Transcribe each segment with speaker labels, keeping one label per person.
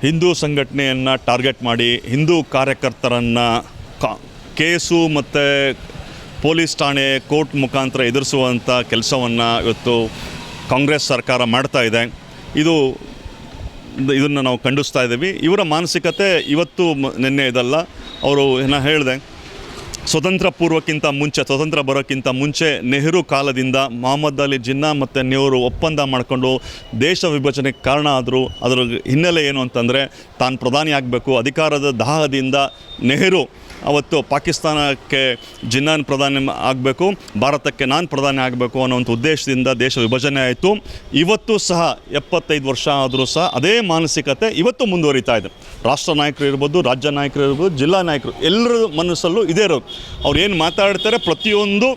Speaker 1: ಹಿಂದೂ ಸಂಘಟನೆಯನ್ನು ಟಾರ್ಗೆಟ್ ಮಾಡಿ ಹಿಂದೂ ಕಾರ್ಯಕರ್ತರನ್ನು ಕೇಸು ಮತ್ತು ಪೊಲೀಸ್ ಠಾಣೆ ಕೋರ್ಟ್ ಮುಖಾಂತರ ಎದುರಿಸುವಂಥ ಕೆಲಸವನ್ನು ಇವತ್ತು ಕಾಂಗ್ರೆಸ್ ಸರ್ಕಾರ ಮಾಡ್ತಾ ಇದೆ. ಇದನ್ನು ನಾವು ಖಂಡಿಸ್ತಾ ಇದ್ದೀವಿ. ಇವರ ಮಾನಸಿಕತೆ ಇವತ್ತು ನಿನ್ನೆ ಇದಲ್ಲ. ಅವರು ಏನೋ ಹೇಳಿದೆ, ಸ್ವತಂತ್ರ ಬರೋಕ್ಕಿಂತ ಮುಂಚೆ ನೆಹರು ಕಾಲದಿಂದ ಮೊಹಮ್ಮದ್ ಅಲಿ ಜಿನ್ನಾ ಮತ್ತು ನೆಹರು ಒಪ್ಪಂದ ಮಾಡಿಕೊಂಡು ದೇಶ ವಿಭಜನೆಗೆ ಕಾರಣ ಆದರು. ಅದರ ಹಿನ್ನೆಲೆ ಏನು ಅಂತಂದರೆ, ತಾನು ಪ್ರಧಾನಿ ಆಗಬೇಕು, ಅಧಿಕಾರದ ದಾಹದಿಂದ ನೆಹರು ಅವತ್ತು ಪಾಕಿಸ್ತಾನಕ್ಕೆ ಜಿನ್ನಾನ್ ಪ್ರಧಾನಿ ಆಗಬೇಕು, ಭಾರತಕ್ಕೆ ನಾನು ಪ್ರಧಾನಿ ಆಗಬೇಕು ಅನ್ನೋಂಥ ಉದ್ದೇಶದಿಂದ ದೇಶ ವಿಭಜನೆ ಆಯಿತು. ಇವತ್ತು ಸಹ 75 ವರ್ಷ ಆದರೂ ಸಹ ಅದೇ ಮಾನಸಿಕತೆ ಇವತ್ತು ಮುಂದುವರಿತಾ ಇದೆ. ರಾಷ್ಟ್ರ ನಾಯಕರು ಇರ್ಬೋದು, ರಾಜ್ಯ ನಾಯಕರು ಇರ್ಬೋದು, ಜಿಲ್ಲಾ ನಾಯಕರು, ಎಲ್ಲರ ಮನಸ್ಸಲ್ಲೂ ಇದೇ ಇರೋದು. ಅವ್ರು ಏನು ಮಾತಾಡ್ತಾರೆ ಪ್ರತಿಯೊಂದು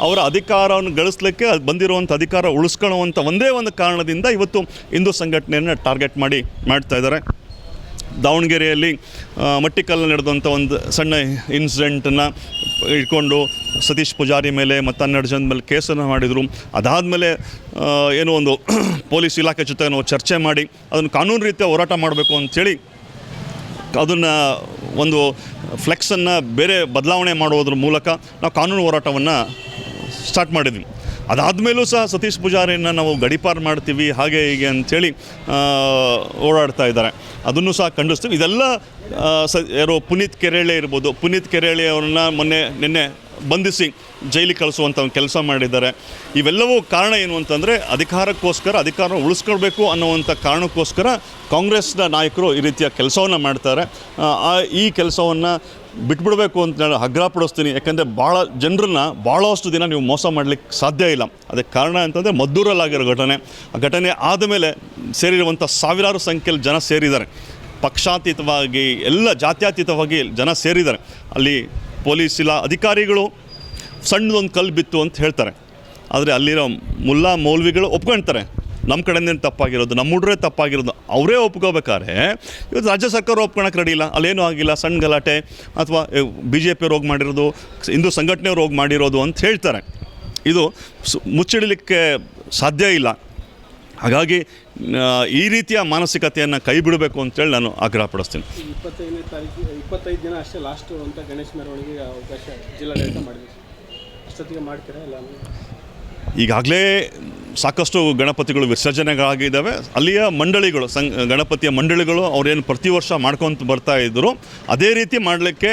Speaker 1: ಅವರ ಅಧಿಕಾರವನ್ನು ಗಳಿಸಲಿಕ್ಕೆ ಬಂದಿರುವಂಥ ಅಧಿಕಾರ ಉಳಿಸ್ಕೊಳ್ಳುವಂಥ ಒಂದೇ ಒಂದು ಕಾರಣದಿಂದ ಇವತ್ತು ಹಿಂದೂ ಸಂಘಟನೆಯನ್ನು ಟಾರ್ಗೆಟ್ ಮಾಡ್ತಾಯಿದ್ದಾರೆ. ದಾವಣಗೆರೆಯಲ್ಲಿ ಮಟ್ಟಿಕಲ್ಲು ನಡೆದಂಥ ಒಂದು ಸಣ್ಣ ಇನ್ಸಿಡೆಂಟನ್ನು ಇಟ್ಕೊಂಡು ಸತೀಶ್ ಪೂಜಾರಿ ಮೇಲೆ ಮತ್ತು 12 ಜನದ ಮೇಲೆ ಕೇಸನ್ನು ಮಾಡಿದರು. ಅದಾದಮೇಲೆ ಏನೋ ಒಂದು ಪೊಲೀಸ್ ಇಲಾಖೆ ಜೊತೆ ನಾವು ಚರ್ಚೆ ಮಾಡಿ ಅದನ್ನು ಕಾನೂನು ರೀತಿಯ ಹೋರಾಟ ಮಾಡಬೇಕು ಅಂಥೇಳಿ ಅದನ್ನು ಒಂದು ಫ್ಲೆಕ್ಸನ್ನು ಬೇರೆ ಬದಲಾವಣೆ ಮಾಡೋದ್ರ ಮೂಲಕ ನಾವು ಕಾನೂನು ಹೋರಾಟವನ್ನು ಸ್ಟಾರ್ಟ್ ಮಾಡಿದ್ವಿ. ಅದಾದಮೇಲೂ ಸಹ ಸತೀಶ್ ಪೂಜಾರಿಯನ್ನು ನಾವು ಗಡೀಪಾರು ಮಾಡ್ತೀವಿ ಹಾಗೆ ಹೀಗೆ ಅಂಥೇಳಿ ಓಡಾಡ್ತಾ ಇದ್ದಾರೆ. ಅದನ್ನು ಸಹ ಖಂಡಿಸ್ತೀವಿ. ಇದೆಲ್ಲ ಯಾರೋ ಪುನೀತ್ ಕೆರೆಳೆ ಇರ್ಬೋದು, ಪುನೀತ್ ಕೆರೆಳೆ ಅವ್ರನ್ನ ನಿನ್ನೆ ಬಂಧಿಸಿ ಜೈಲಿಗೆ ಕಳಿಸುವಂಥ ಒಂದು ಕೆಲಸ ಮಾಡಿದ್ದಾರೆ. ಇವೆಲ್ಲವೂ ಕಾರಣ ಏನು ಅಂತಂದರೆ, ಅಧಿಕಾರ ಉಳಿಸ್ಕೊಳ್ಬೇಕು ಅನ್ನುವಂಥ ಕಾರಣಕ್ಕೋಸ್ಕರ ಕಾಂಗ್ರೆಸ್ನ ನಾಯಕರು ಈ ರೀತಿಯ ಕೆಲಸವನ್ನು ಮಾಡ್ತಾರೆ. ಈ ಕೆಲಸವನ್ನು ಬಿಟ್ಬಿಡಬೇಕು ಅಂತ ನಾನು ಆಗ್ರಹಪಡಿಸ್ತೀನಿ. ಯಾಕೆಂದರೆ ಭಾಳಷ್ಟು ದಿನ ನೀವು ಮೋಸ ಮಾಡಲಿಕ್ಕೆ ಸಾಧ್ಯ ಇಲ್ಲ. ಅದಕ್ಕೆ ಕಾರಣ ಅಂತಂದರೆ ಮದ್ದೂರಲ್ಲಾಗಿರೋ ಘಟನೆ ಆದಮೇಲೆ ಸೇರಿರುವಂಥ ಸಾವಿರಾರು ಸಂಖ್ಯೆಯಲ್ಲಿ ಜನ ಸೇರಿದ್ದಾರೆ. ಪಕ್ಷಾತೀತವಾಗಿ ಎಲ್ಲ ಜಾತ್ಯತೀತವಾಗಿ ಜನ ಸೇರಿದ್ದಾರೆ. ಅಲ್ಲಿ ಪೊಲೀಸ್ ಅಧಿಕಾರಿಗಳು ಸಣ್ಣದೊಂದು ಕಲ್ಲು ಬಿತ್ತು ಅಂತ ಹೇಳ್ತಾರೆ, ಆದರೆ ಅಲ್ಲಿರೋ ಮುಲ್ಲಾ ಮೌಲ್ವಿಗಳು ಒಪ್ಕೊಳ್ತಾರೆ ನಮ್ಮ ಕಡೆಯಿಂದ ತಪ್ಪಾಗಿರೋದು, ನಮ್ಮ ಹುಡ್ರೆ ತಪ್ಪಾಗಿರೋದು. ಅವರೇ ಒಪ್ಕೋಬೇಕಾದ್ರೆ ಇವತ್ತು ರಾಜ್ಯ ಸರ್ಕಾರ ಒಪ್ಕೊಳಕ್ಕೆ ರೆಡಿ ಇಲ್ಲ. ಅಲ್ಲೇನೂ ಆಗಿಲ್ಲ, ಸಣ್ಣ ಗಲಾಟೆ ಅಥವಾ BJP ರೋಗ ಮಾಡಿರೋದು, ಹಿಂದೂ ಸಂಘಟನೆಯವ್ರು ರೋಗ ಮಾಡಿರೋದು ಅಂತ ಹೇಳ್ತಾರೆ. ಇದು ಮುಚ್ಚಿಡಲಿಕ್ಕೆ ಸಾಧ್ಯ ಇಲ್ಲ. ಹಾಗಾಗಿ ಈ ರೀತಿಯ ಮಾನಸಿಕತೆಯನ್ನು ಕೈ ಬಿಡಬೇಕು ಅಂತೇಳಿ ನಾನು ಆಗ್ರಹಪಡಿಸ್ತೀನಿ.
Speaker 2: 25 ದಿನ ಅಷ್ಟೇ ಲಾಸ್ಟು ಅಂತ ಗಣೇಶ ಮೆರವಣಿಗೆಗೆ ಅವಕಾಶ ಜಿಲ್ಲಾಡಳಿತ ಮಾಡಿದೆ. ಅಷ್ಟೊತ್ತಿಗೆ ಮಾಡ್ತೀರಾ ಇಲ್ಲ?
Speaker 1: ಈಗಾಗಲೇ ಸಾಕಷ್ಟು ಗಣಪತಿಗಳು ವಿಸರ್ಜನೆಗಳಾಗಿದ್ದಾವೆ. ಅಲ್ಲಿಯ ಮಂಡಳಿಗಳು ಗಣಪತಿಯ ಮಂಡಳಿಗಳು ಅವ್ರೇನು ಪ್ರತಿ ವರ್ಷ ಮಾಡ್ಕೊತ ಬರ್ತಾಯಿದ್ರು ಅದೇ ರೀತಿ ಮಾಡಲಿಕ್ಕೆ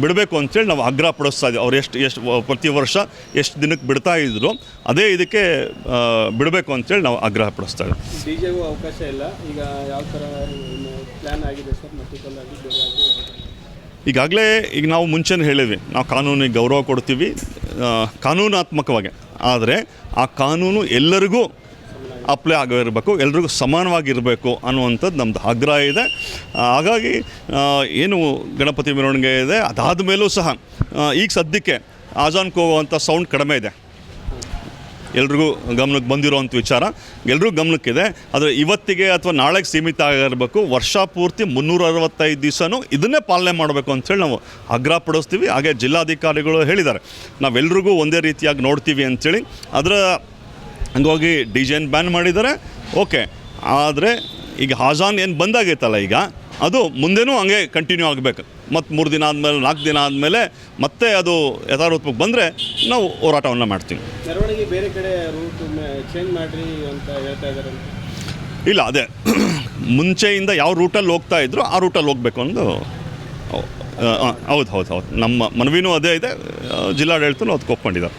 Speaker 1: ಬಿಡಬೇಕು ಅಂತೇಳಿ ನಾವು ಆಗ್ರಹ ಪಡಿಸ್ತಾ ಇದ್ದೀವಿ. ಅವ್ರು ಎಷ್ಟು ಪ್ರತಿ ವರ್ಷ ಎಷ್ಟು ದಿನಕ್ಕೆ ಬಿಡ್ತಾಯಿದ್ರು ಅದೇ ಇದಕ್ಕೆ ಬಿಡಬೇಕು ಅಂತೇಳಿ ನಾವು ಆಗ್ರಹ ಪಡಿಸ್ತಾ ಇದ್ದೀವಿ.
Speaker 2: DJಗೂ ಅವಕಾಶ ಇಲ್ಲ. ಈಗ ಯಾವ ಥರ ಪ್ಲ್ಯಾನ್ ಆಗಿದೆ ಸರ್?
Speaker 1: ಈಗಾಗಲೇ ನಾವು ಮುಂಚೆನೇ ಹೇಳಿದ್ವಿ, ನಾವು ಕಾನೂನಿಗೆ ಗೌರವ ಕೊಡ್ತೀವಿ ಕಾನೂನಾತ್ಮಕವಾಗಿ. ಆದರೆ ಆ ಕಾನೂನು ಎಲ್ಲರಿಗೂ ಅಪ್ಲೈ ಆಗಿರಬೇಕು, ಎಲ್ರಿಗೂ ಸಮಾನವಾಗಿರಬೇಕು ಅನ್ನುವಂಥದ್ದು ನಮ್ಮದು ಆಗ್ರಹ ಇದೆ. ಹಾಗಾಗಿ ಏನು ಗಣಪತಿ ಮೆರವಣಿಗೆ ಇದೆ, ಅದಾದ ಮೇಲೂ ಸಹ ಈಗ ಸದ್ಯಕ್ಕೆ ಆಜಾನ್ಗೆ ಹೋಗುವಂಥ ಸೌಂಡ್ ಕಡಿಮೆ ಇದೆ. ಎಲ್ರಿಗೂ ಗಮನಕ್ಕೆ ಬಂದಿರೋವಂಥ ವಿಚಾರ ಎಲ್ರಿಗೂ ಗಮನಕ್ಕಿದೆ. ಆದರೆ ಇವತ್ತಿಗೆ ಅಥವಾ ನಾಳೆಗೆ ಸೀಮಿತ ಆಗಿರಬೇಕು. ವರ್ಷ ಪೂರ್ತಿ 365 ದಿವಸನೂ ಇದನ್ನೇ ಪಾಲನೆ ಮಾಡಬೇಕು ಅಂಥೇಳಿ ನಾವು ಆಗ್ರಹ ಪಡಿಸ್ತೀವಿ. ಹಾಗೆ ಜಿಲ್ಲಾಧಿಕಾರಿಗಳು ಹೇಳಿದ್ದಾರೆ, ನಾವೆಲ್ರಿಗೂ ಒಂದೇ ರೀತಿಯಾಗಿ ನೋಡ್ತೀವಿ ಅಂಥೇಳಿ. ಅದರ ಹಂಗಾಗಿ DJನ ಬ್ಯಾನ್ ಮಾಡಿದ್ದಾರೆ, ಓಕೆ. ಆದರೆ ಈಗ ಆಜಾನ್ ಏನು ಬಂದಾಗೈತಲ್ಲ, ಈಗ ಅದು ಮುಂದೆನೂ ಹಂಗೆ ಕಂಟಿನ್ಯೂ ಆಗಬೇಕು. ಮತ್ತು 3 ದಿನ ಆದಮೇಲೆ 4 ದಿನ ಆದಮೇಲೆ ಮತ್ತೆ ಅದು ಯಥಾರೂಪಕ್ಕೆ ಬಂದರೆ ನಾವು ಹೋರಾಟವನ್ನು ಮಾಡ್ತೀವಿ.
Speaker 2: ಮೆರವಣಿಗೆ ಬೇರೆ ಕಡೆ ರೂಟ್ ಚೇಂಜ್ ಮಾಡಿರಿ ಅಂತ ಹೇಳ್ತಾ ಇದ್ದಾರೆ.
Speaker 1: ಇಲ್ಲ, ಅದೇ ಮುಂಚೆಯಿಂದ ಯಾವ ರೂಟಲ್ಲಿ ಹೋಗ್ತಾ ಇದ್ರು ಆ ರೂಟಲ್ಲಿ ಹೋಗಬೇಕು ಅಂದು. ಹೌದು, ನಮ್ಮ ಮನವಿನೂ ಅದೇ ಇದೆ. ಜಿಲ್ಲಾಡಳಿತನೂ ಅದಕ್ಕೆ ಒಪ್ಕೊಂಡಿದ್ದಾರೆ.